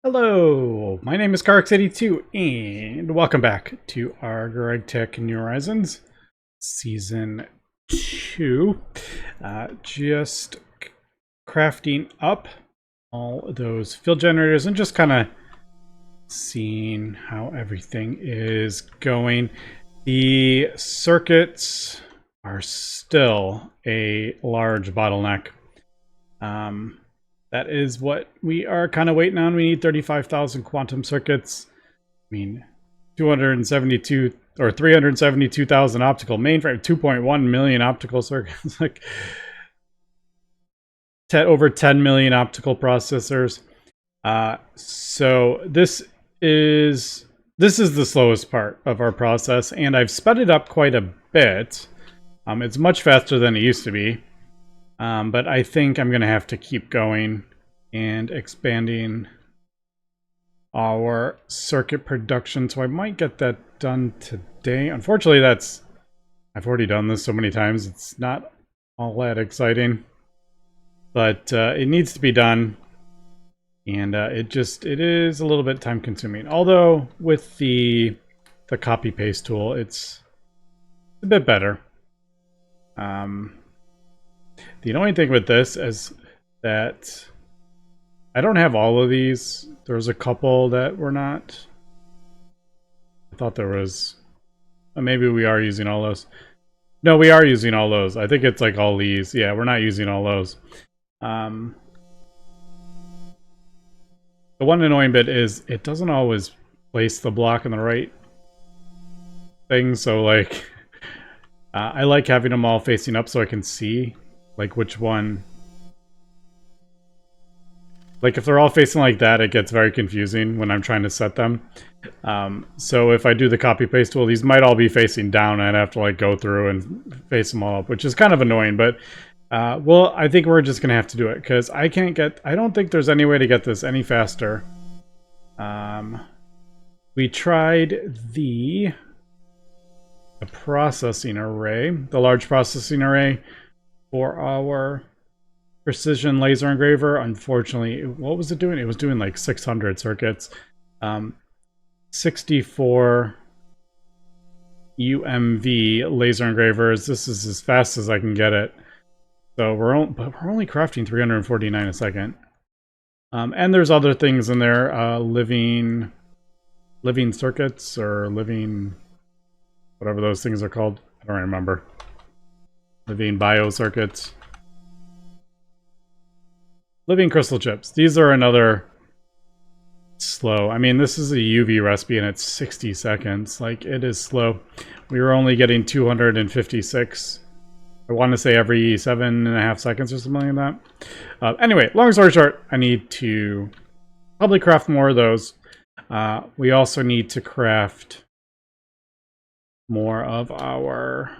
Hello, my name is Carx82, and welcome back to our GregTech New Horizons Season 2. Just crafting up all those field generators and just kind of seeing how everything is going. The circuits are still a large bottleneck. That is what we are kind of waiting on. We need 35,000 quantum circuits. I mean, 272 or 372,000 optical mainframe, 2.1 million optical circuits, like over 10 million optical processors. So this is the slowest part of our process, and I've sped it up quite a bit. It's much faster than it used to be. But I think I'm going to have to keep going and expanding our circuit production. So I might get that done today. Unfortunately, I've already done this so many times. It's not all that exciting. But it needs to be done. And it is a little bit time consuming. Although with the copy paste tool, it's a bit better. The annoying thing with this is that I don't have all of these. There's a couple that were not. I thought there was. Maybe we are using all those. No, we are using all those. I think it's like all these. Yeah, we're not using all those. The one annoying bit is it doesn't always place the block in the right thing. So like, I like having them all facing up so I can see like which one. Like if they're all facing like that, it gets very confusing when I'm trying to set them. So if I do the copy paste tool, these might all be facing down and I'd have to like go through and face them all up, which is kind of annoying. But well, I think we're just gonna have to do it because I don't think there's any way to get this any faster. We tried the processing array, the large processing array for our precision laser engraver. Unfortunately, what was it doing? It was doing like 600 circuits. 64 UMV laser engravers. This is as fast as I can get it. So we're only crafting 349 a second. And there's other things in there, living circuits or living whatever those things are called. I don't remember. Living bio circuits. Living crystal chips. These are another slow. I mean, this is a UV recipe and it's 60 seconds. Like, it is slow. We were only getting 256. I want to say every 7.5 seconds or something like that. Anyway, long story short, I need to probably craft more of those. We also need to craft more of our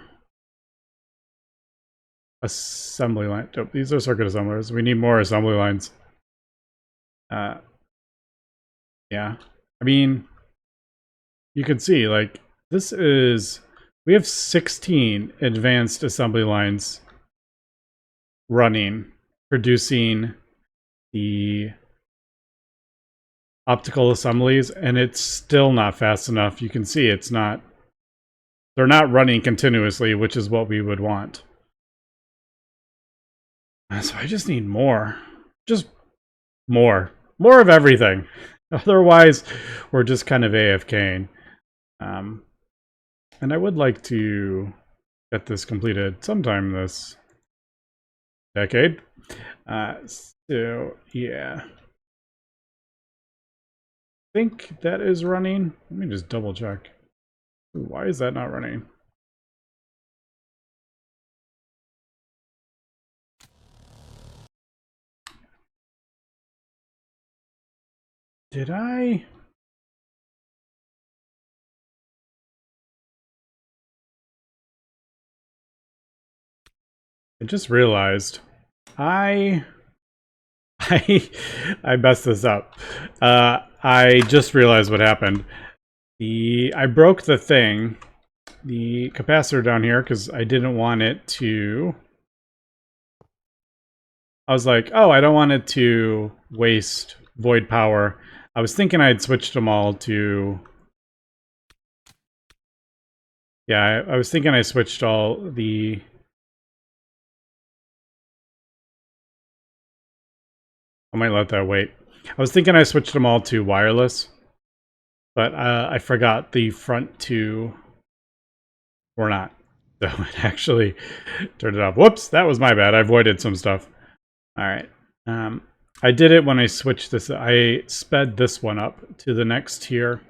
assembly line. Oh, these are circuit assemblers. We need more assembly lines. Yeah. I mean, you can see, like, we have 16 advanced assembly lines running, producing the optical assemblies, and it's still not fast enough. You can see they're not running continuously, which is what we would want. So I just need more. Just more. More of everything. Otherwise, we're just kind of AFKing. And I would like to get this completed sometime this decade. So, yeah. I think that is running. Let me just double check. Why is that not running? Did I? I just realized I messed this up. I just realized what happened. I broke the capacitor down here because I didn't want it to. I was like, oh, I don't want it to waste void power. I was thinking I'd switched them all to... Yeah, I was thinking I switched all the... I might let that wait. I was thinking I switched them all to wireless, but I forgot the front two were not. So it actually turned it off. Whoops, that was my bad. I avoided some stuff. All right. I did it when I switched this. I sped this one up to the next tier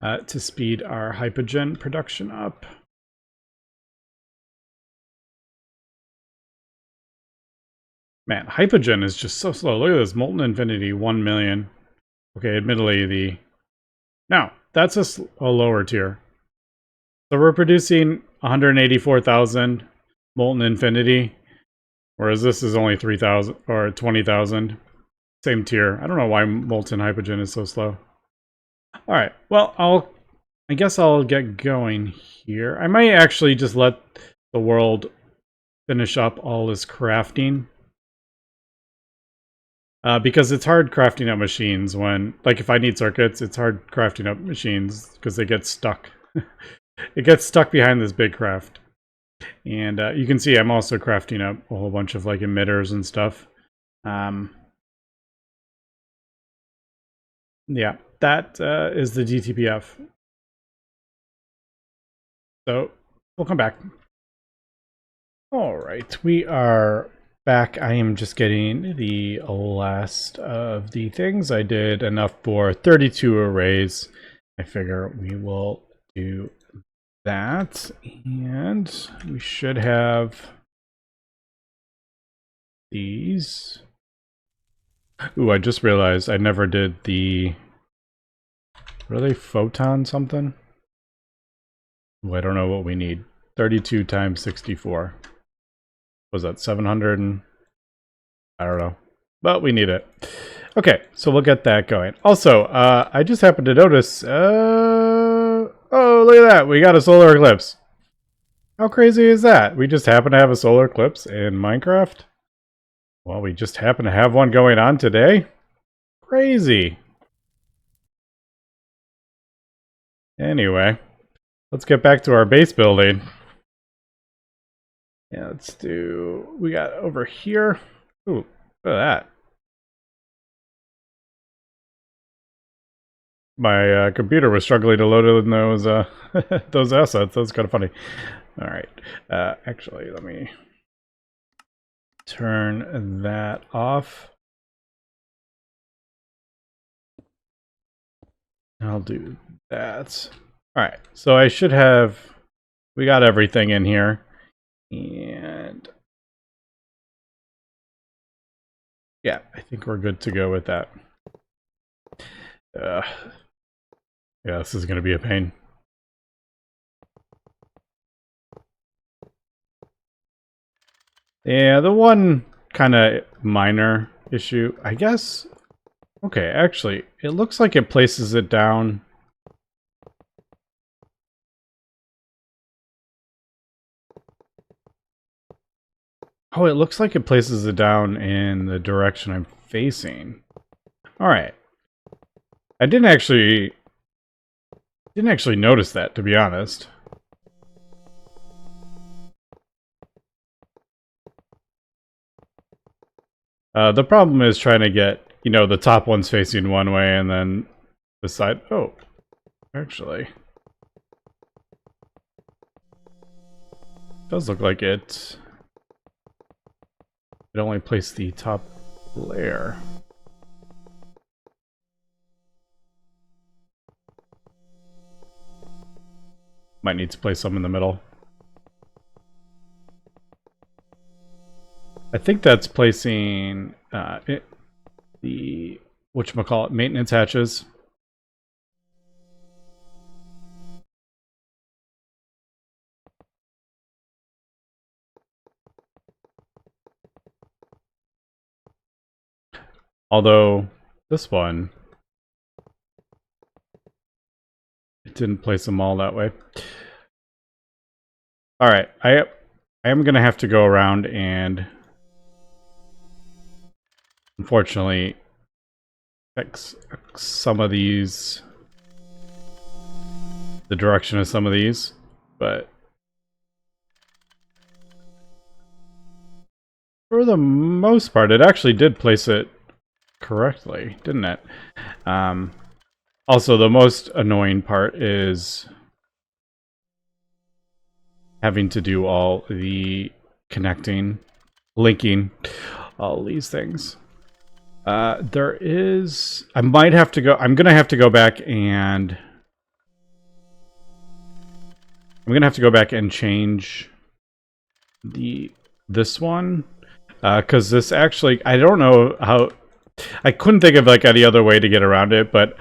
to speed our Hypogen production up. Man, Hypogen is just so slow. Look at this. Molten Infinity, 1 million. Okay, admittedly, the... No, that's a lower tier. So we're producing 184,000 Molten Infinity, whereas this is only 3,000 or 20,000. Same tier. I don't know why Molten Hypogen is so slow. All right, well, I guess I'll get going here. I might actually just let the world finish up all this crafting. Because it's hard crafting up machines when, like if I need circuits, it's hard crafting up machines because they get stuck. It gets stuck behind this big craft. And you can see I'm also crafting up a whole bunch of like emitters and stuff. Yeah, that is the DTPF. So we'll come back. All right, we are back. I am just getting the last of the things. I did enough for 32 arrays. I figure we will do that, and we should have these. Ooh, I just realized I never did the... What are they? Photon something? Ooh, I don't know what we need. 32 times 64. Was that 700 and... I don't know. But we need it. Okay, so we'll get that going. Also, I just happened to notice... oh, look at that! We got a solar eclipse! How crazy is that? We just happen to have a solar eclipse in Minecraft? Well, we just happen to have one going on today? Crazy! Anyway, let's get back to our base building. Yeah, let's do... We got over here... Ooh, look at that. My computer was struggling to load in those those assets. That was kind of funny. All right. Actually, let me turn that off. I'll do that. All right. So I should have... We got everything in here. And... yeah, I think we're good to go with that. Yeah, this is going to be a pain. Yeah, the one kind of minor issue, I guess... Okay, actually, it looks like it places it down... Oh, it looks like it places it down in the direction I'm facing. Alright. I didn't actually notice that, to be honest. The problem is trying to get, you know, the top one's facing one way and then the side... Oh, actually. It does look like it... It only placed the top layer. Might need to place some in the middle. I think that's placing the whatchamacallit, maintenance hatches. Although this one, it didn't place them all that way. All right, I am gonna have to go around and, unfortunately, fix some of these, the direction of some of these, but for the most part, it actually did place it correctly, didn't it? Also, the most annoying part is having to do all the connecting, linking, all these things. There is... I might have to go... I'm going to have to go back and... I'm going to have to go back and change this one. Because this actually... I don't know how... I couldn't think of like any other way to get around it, but...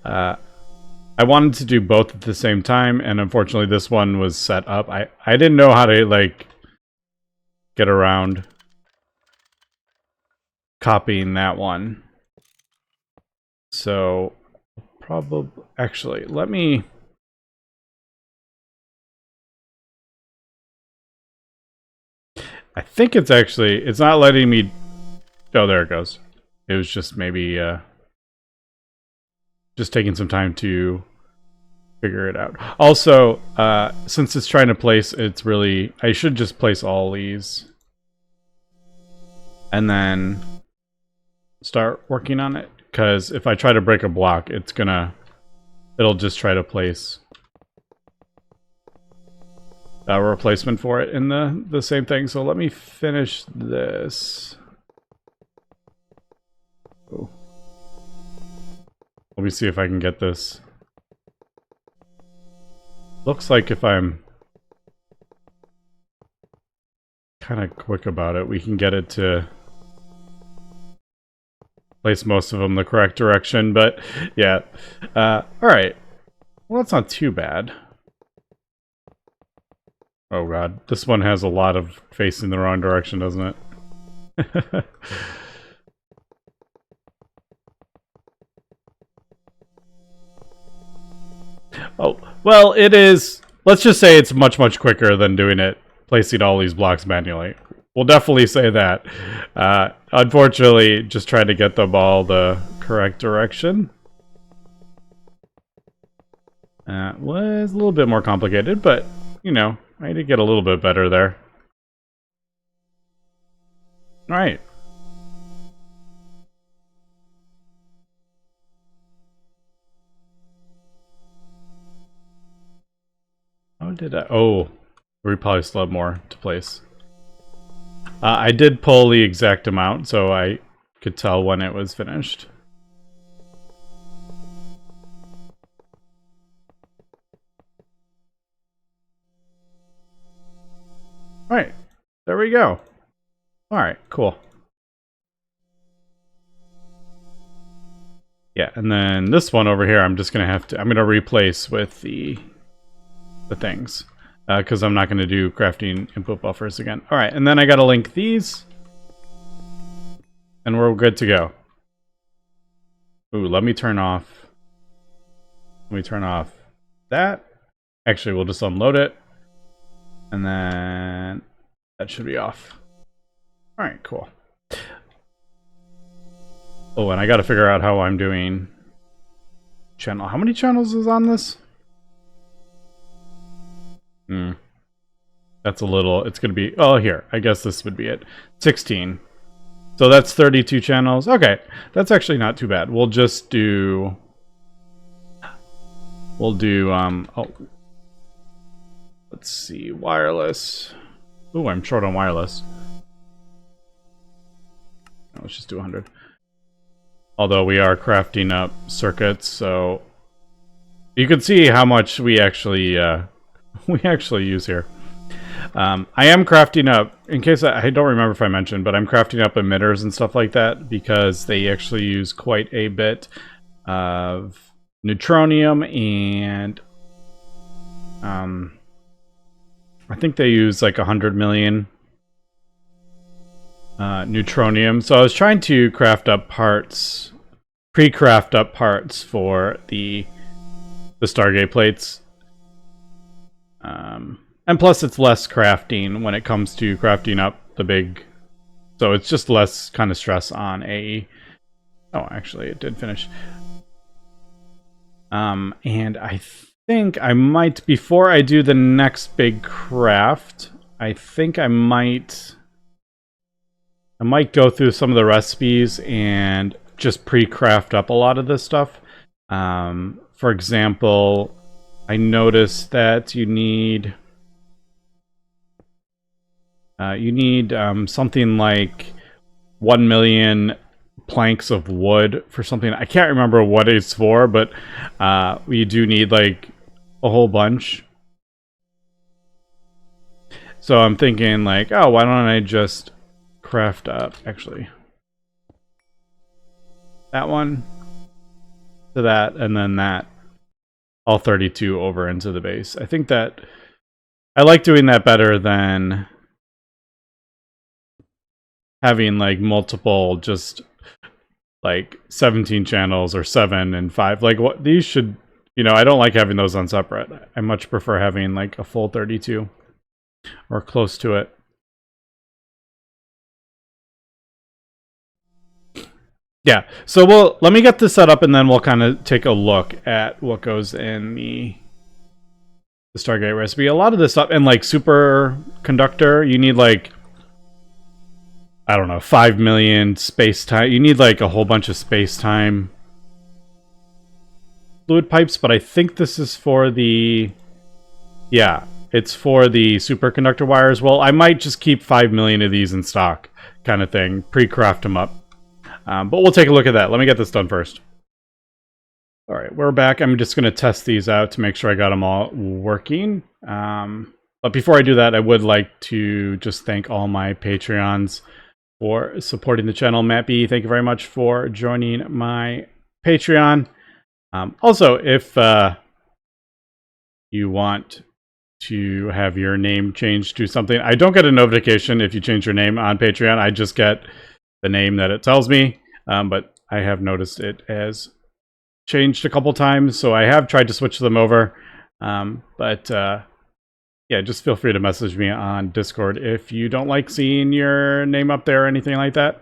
I wanted to do both at the same time, and unfortunately this one was set up. I didn't know how to, like, get around copying that one. So, probably... Actually, let me... I think it's actually... It's not letting me... Oh, there it goes. It was just maybe... just taking some time to figure it out. Also, since it's trying to place, it's really... I should just place all these. And then start working on it. Because if I try to break a block, it's gonna... It'll just try to place a replacement for it in the same thing. So let me finish this. Oh. Let me see if I can get this. Looks like if I'm kind of quick about it, we can get it to place most of them the correct direction, but yeah. Alright. Well, that's not too bad. Oh god, this one has a lot of facing the wrong direction, doesn't it? Oh, well, it is... Let's just say it's much, much quicker than doing it, placing all these blocks manually. We'll definitely say that. Unfortunately, just trying to get them all the correct direction was a little bit more complicated, but, you know, I did get a little bit better there. Alright. How did I... Oh, we probably still have more to place. I did pull the exact amount, so I could tell when it was finished. Alright, there we go. Alright, cool. Yeah, and then this one over here, I'm just gonna have to... I'm gonna replace with the things. Because I'm not going to do crafting input buffers again. Alright, and then I got to link these. And we're good to go. Ooh, let me turn off... Let me turn off that. Actually, we'll just unload it. And then... That should be off. Alright, cool. Oh, and I got to figure out how I'm doing... Channel. How many channels is on this? That's a little... It's going to be... Oh, here. I guess this would be it. 16. So that's 32 channels. Okay. That's actually not too bad. We'll just do... We'll do... Oh. Let's see. Wireless. Ooh, I'm short on wireless. Let's just do 100. Although we are crafting up circuits, so... You can see how much we actually use here. I am crafting up, in case I don't remember if I mentioned, but I'm crafting up emitters and stuff like that because they actually use quite a bit of neutronium and I think they use like 100 million neutronium. So I was trying to craft up parts, pre-craft up parts for the Stargate plates. And plus it's less crafting when it comes to crafting up the big... So it's just less kind of stress on a Oh, actually, it did finish. And I think I might, before I do the next big craft, I think I might go through some of the recipes and just pre-craft up a lot of this stuff. For example, I noticed that you need something like 1 million planks of wood for something. I can't remember what it's for, but we do need like a whole bunch. So I'm thinking like, oh, why don't I just craft up actually that one to that, and then that, all 32 over into the base. I think that I like doing that better than having like multiple, just like 17 channels or 7 and 5. Like what these should, I don't like having those on separate. I much prefer having like a full 32 or close to it. Yeah, so let me get this set up and then we'll kind of take a look at what goes in the Stargate recipe. A lot of this stuff, and like superconductor, you need like, I don't know, 5 million space-time. You need like a whole bunch of space-time fluid pipes, but I think this is for the, yeah, it's for the superconductor wires. Well, I might just keep 5 million of these in stock, kind of thing, pre-craft them up. But we'll take a look at that. Let me get this done first. All right, we're back. I'm just going to test these out to make sure I got them all working. But before I do that, I would like to just thank all my Patreons for supporting the channel. Matt B, thank you very much for joining my Patreon. Also, if you want to have your name changed to something, I don't get a notification if you change your name on Patreon. I just get the name that it tells me, but I have noticed it has changed a couple times, so I have tried to switch them over. Yeah, just feel free to message me on Discord if you don't like seeing your name up there or anything like that.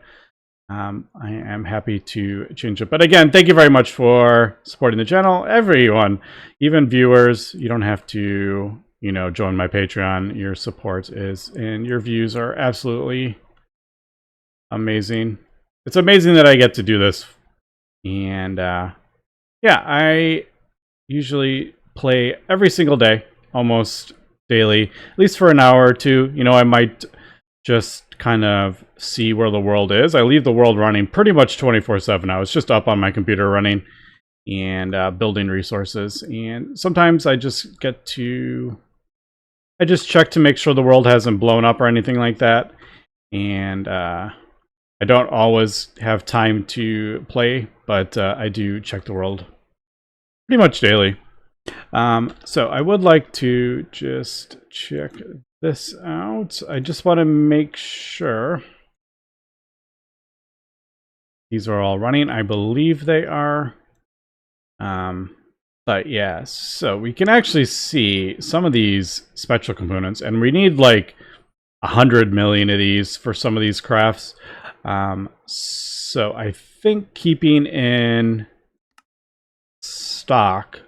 I am happy to change it. But again, thank you very much for supporting the channel. Everyone, even viewers, you don't have to, join my Patreon. Your support and your views are absolutely amazing. It's amazing that I get to do this. And yeah, I usually play every single day, almost daily, at least for an hour or two. I might just kind of see where the world is. I leave the world running pretty much 24/7. I was just up on my computer running and building resources. And sometimes I just check to make sure the world hasn't blown up or anything like that. And I don't always have time to play, but I do check the world pretty much daily. So I would like to just check this out. I just want to make sure these are all running. I believe they are. But yeah, so we can actually see some of these special components, and we need like 100 million of these for some of these crafts. So I think keeping in stock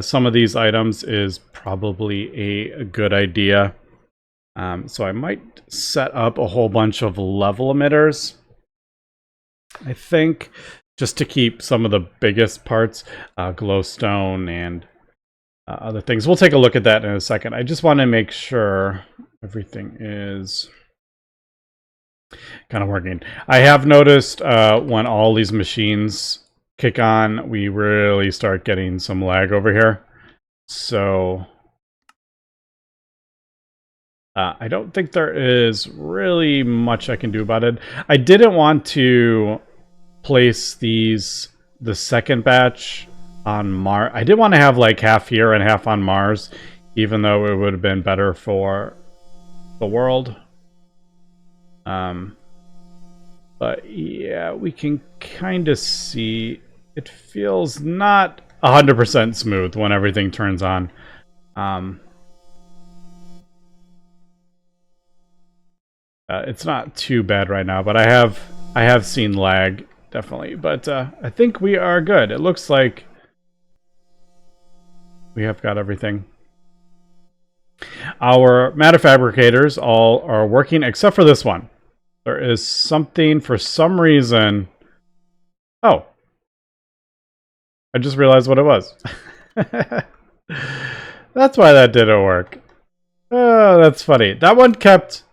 some of these items is probably a good idea. So I might set up a whole bunch of level emitters, I think, just to keep some of the biggest parts, glowstone and other things. We'll take a look at that in a second. I just want to make sure everything is kind of working. I have noticed when all these machines kick on, we really start getting some lag over here. So I don't think there is really much I can do about it. I didn't want to place the second batch on Mars. I did want to have like half here and half on Mars, even though it would have been better for the world. But yeah, we can kind of see it feels not 100% smooth when everything turns on. It's not too bad right now, but I have seen lag definitely. But I think we are good. It looks like we have got everything. Our matter fabricators all are working except for this one. There is something for some reason. Oh. I just realized what it was. That's why that didn't work. Oh, that's funny. That one kept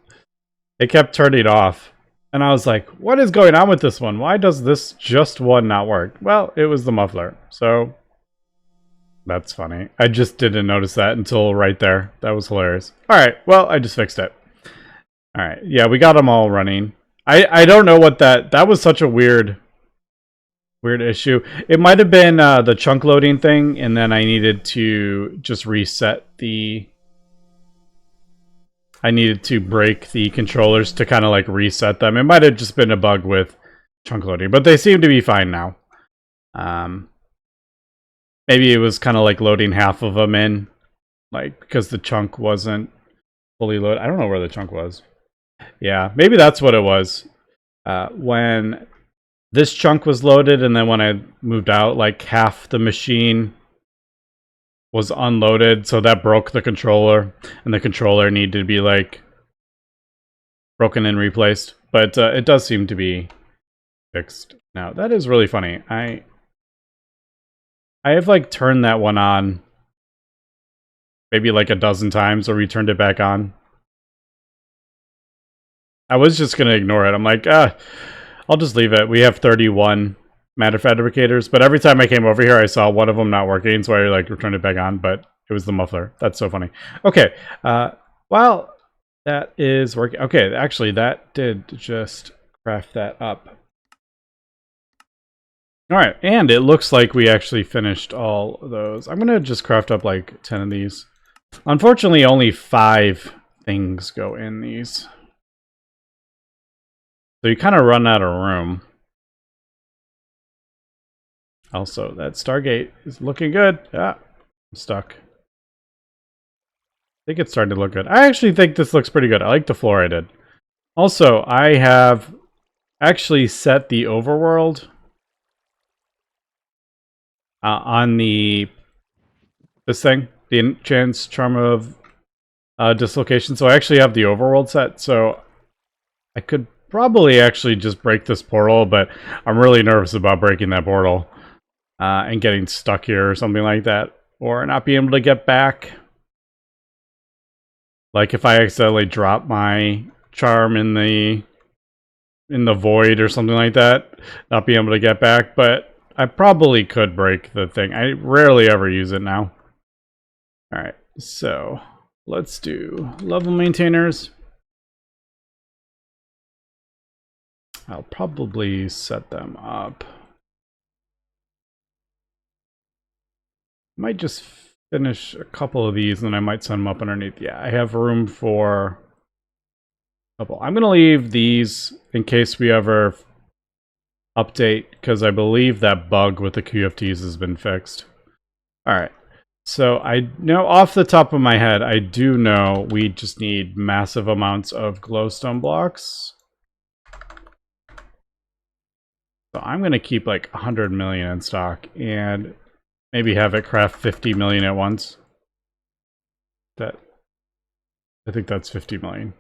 turning off. And I was like, what is going on with this one? Why does this just one not work? Well, it was the muffler. So that's funny. I just didn't notice that until right there. That was hilarious. All right. Well, I just fixed it. All right. Yeah, we got them all running. I don't know what that was such a weird issue. It might have been the chunk loading thing, and then I needed to just reset I needed to break the controllers to kind of like reset them. It might have just been a bug with chunk loading, but they seem to be fine now. Maybe it was kind of like loading half of them in, like because the chunk wasn't fully loaded. I don't know where the chunk was. Yeah, maybe that's what it was. When this chunk was loaded, and then when I moved out, like half the machine was unloaded, so that broke the controller, and the controller needed to be like broken and replaced. But it does seem to be fixed now. That is really funny. I have like turned that one on maybe like a dozen times, or returned it back on. I was just gonna ignore it. I'm like, I'll just leave it. We have 31 matter fabricators, but every time I came over here, I saw one of them not working, so I like returned it back on, but it was the muffler. That's so funny. Okay, well, that is working. Okay, actually, that did just craft that up. All right, and it looks like we actually finished all of those. I'm gonna just craft up like 10 of these. Unfortunately, only 5 things go in these. So you kind of run out of room. Also, that Stargate is looking good. Ah, I'm stuck. I think it's starting to look good. I actually think this looks pretty good. I like the floor I did. Also, I have actually set the overworld on this thing, the enchant's charm of dislocation. So I actually have the overworld set. So I could probably actually just break this portal, but I'm really nervous about breaking that portal and getting stuck here or something like that, or not being able to get back. Like if I accidentally drop my charm in the void or something like that, not being able to get back. But I probably could break the thing. I rarely ever use it now. All right, so let's do level maintainers. I'll probably set them up. Might just finish a couple of these, and then I might send them up underneath. Yeah, I have room for a couple. I'm going to leave these in case we ever update, because I believe that bug with the QFTs has been fixed. All right. So I know off the top of my head, I do know we just need massive amounts of glowstone blocks. So I'm going to keep like 100 million in stock and maybe have it craft 50 million at once. I think that's 50 million.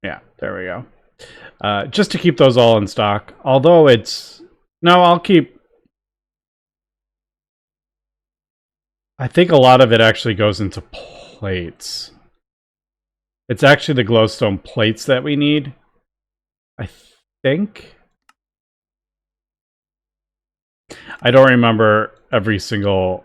Yeah, there we go. Just to keep those all in stock. Although it's... No, I'll keep... I think a lot of it actually goes into plates. It's actually the glowstone plates that we need, I think. I don't remember every single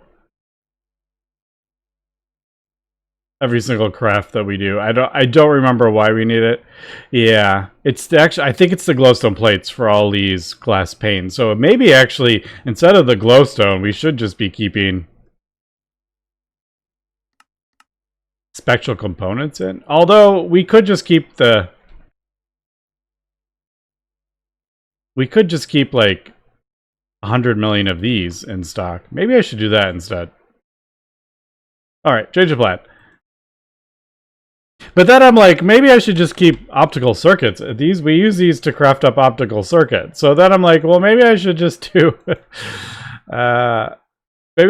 craft that we do. I don't remember why we need it. Yeah, it's actually, I think it's the glowstone plates for all these glass panes. So maybe actually instead of the glowstone, we should just be keeping spectral components in. Although we could just keep the... We could just keep like 100 million of these in stock. Maybe I should do that instead. All right, change of plan. But then I'm like, maybe I should just keep optical circuits. We use these to craft up optical circuits. So then I'm like, well, maybe I should just do, maybe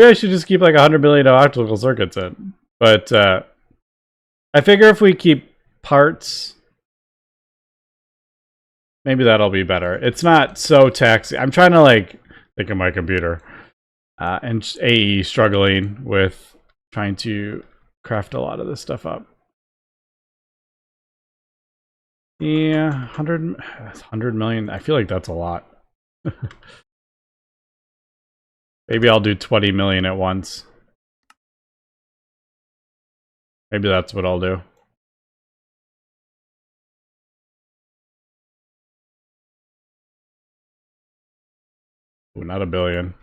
I should just keep like 100 million optical circuits in. But I figure if we keep parts, maybe that'll be better. It's not so taxing. I'm trying to like think of my computer, and AE struggling with trying to craft a lot of this stuff up. Yeah, 100 million. I feel like that's a lot. Maybe I'll do 20 million at once. Maybe that's what I'll do. Ooh, not a billion.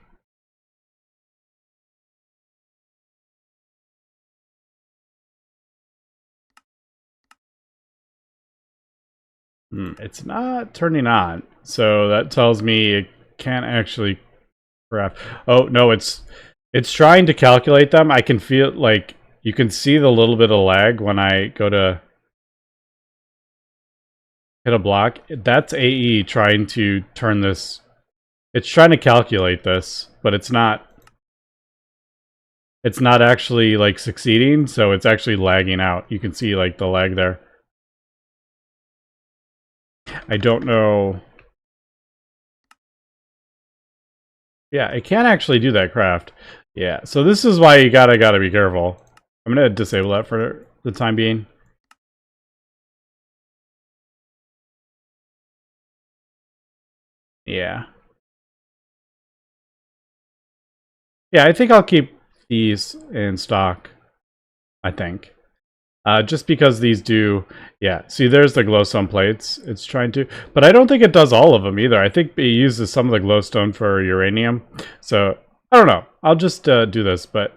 It's not turning on, so that tells me it can't actually craft. Oh no, it's trying to calculate them. I can feel like you can see the little bit of lag when I go to hit a block. That's AE trying to turn this. It's trying to calculate this, but it's not. It's not actually like succeeding, so it's actually lagging out. You can see like the lag there. I don't know. Yeah, it can actually do that craft. Yeah, so this is why you gotta be careful. I'm gonna disable that for the time being. Yeah. Yeah, I think I'll keep these in stock. I think. Just because these do, yeah. See, there's the glowstone plates. It's trying to, but I don't think it does all of them either. I think it uses some of the glowstone for uranium. So I don't know. I'll just do this. But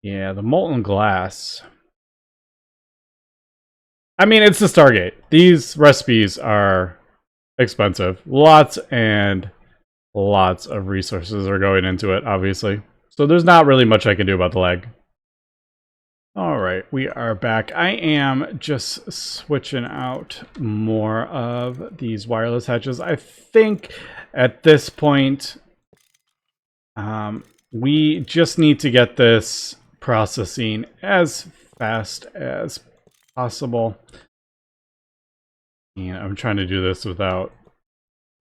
yeah, the molten glass. I mean, it's the Stargate. These recipes are expensive. Lots and lots of resources are going into it, obviously. So there's not really much I can do about the lag. All right, we are back. I am just switching out more of these wireless hatches. I think at this point, we just need to get this processing as fast as possible. And I'm trying to do this without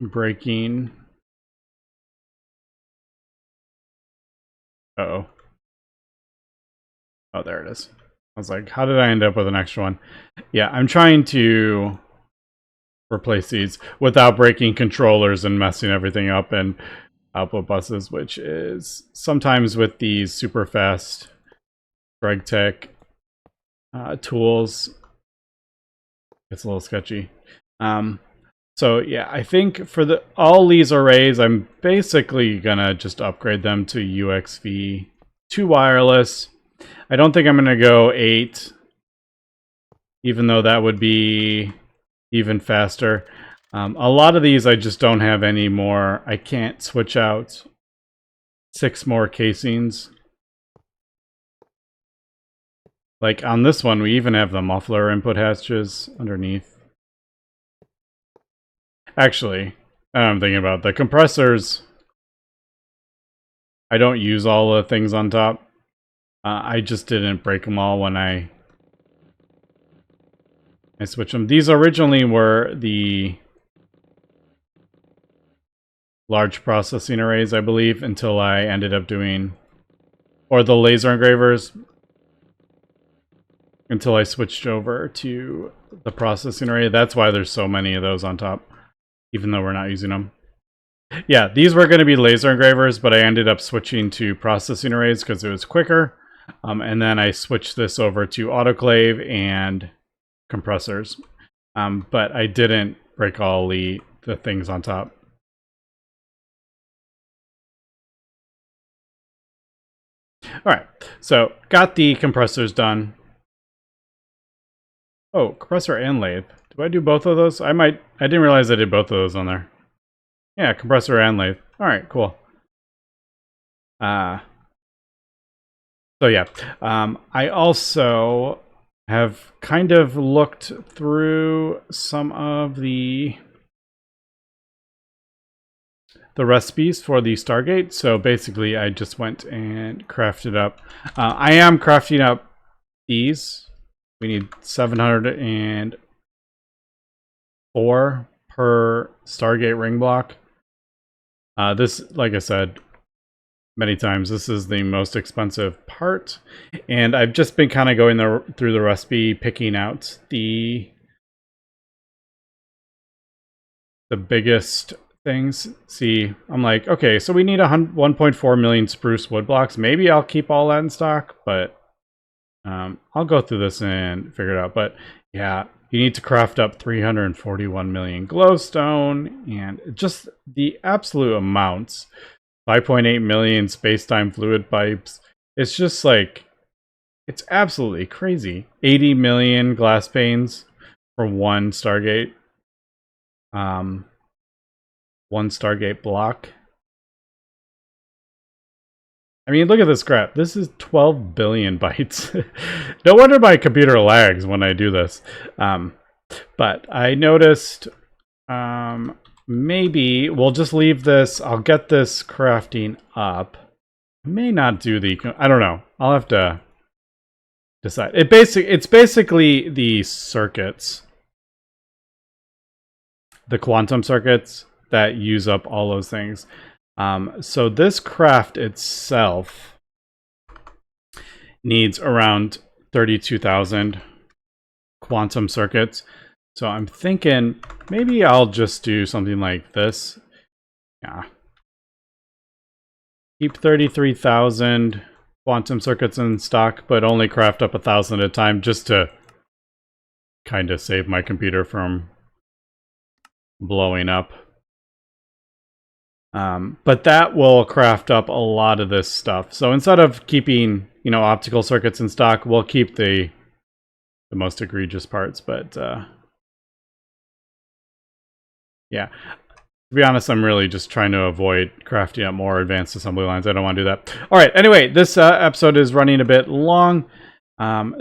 breaking. Uh-oh. Oh, there it is. I was like, how did I end up with an extra one? Yeah, I'm trying to replace these without breaking controllers and messing everything up and output buses, which is sometimes with these super fast GregTech tools, it's a little sketchy. So yeah, I think for all these arrays, I'm basically gonna just upgrade them to UXV 2 wireless. I don't think I'm gonna go 8, even though that would be even faster. A lot of these I just don't have any more. I can't switch out 6 more casings. Like on this one, we even have the muffler input hatches underneath. Actually, I'm thinking about the compressors. I don't use all the things on top. I just didn't break them all when I switched them. These originally were the large processing arrays, I believe, until I ended up doing, or the laser engravers, until I switched over to the processing array. That's why there's so many of those on top, even though we're not using them. Yeah, these were going to be laser engravers, but I ended up switching to processing arrays because it was quicker. And then I switched this over to autoclave and compressors. But I didn't break all the things on top. All right, so got the compressors done. Oh, compressor and lathe. Do I do both of those? I didn't realize I did both of those on there. Yeah, compressor and lathe. All right, cool. So yeah, I also have kind of looked through some of the recipes for the Stargate. So basically, I just went and crafted up. I am crafting up these. We need 704 per Stargate ring block. This, like I said many times, this is the most expensive part, and I've just been kind of going through the recipe, picking out the biggest things. See, I'm like, okay, so we need 1.4 million spruce wood blocks. Maybe I'll keep all that in stock, but I'll go through this and figure it out. But yeah, you need to craft up 341 million glowstone, and just the absolute amounts. 5.8 million space-time fluid pipes. It's just like, it's absolutely crazy. 80 million glass panes for one Stargate. One Stargate block. I mean, look at this graph. This is 12 billion bytes. No wonder my computer lags when I do this. But I noticed maybe we'll just leave this. I'll get this crafting up. I may not do the... I don't know. I'll have to decide. It's basically the circuits. The quantum circuits that use up all those things. So this craft itself needs around 32,000 quantum circuits. So I'm thinking maybe I'll just do something like this. Yeah. Keep 33,000 quantum circuits in stock, but only craft up 1,000 at a time, just to kind of save my computer from blowing up. But that will craft up a lot of this stuff. So instead of keeping, optical circuits in stock, we'll keep the most egregious parts. But yeah, to be honest, I'm really just trying to avoid crafting up more advanced assembly lines. I don't want to do that. All right. Anyway, this episode is running a bit long.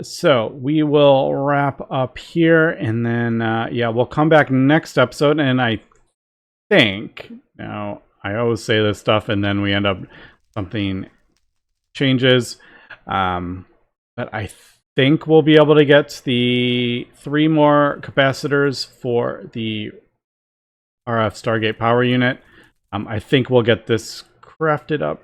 So we will wrap up here, and then yeah, we'll come back next episode. And I think now, I always say this stuff and then we end up something changes. But I think we'll be able to get the 3 more capacitors for the RF Stargate power unit. I think we'll get this crafted up.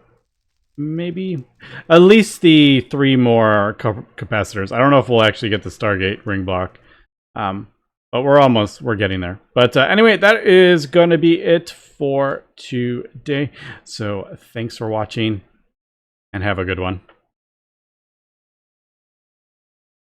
Maybe at least the 3 more capacitors. I don't know if we'll actually get the Stargate ring block. But we're getting there. But anyway, that is going to be it for today. So thanks for watching and have a good one.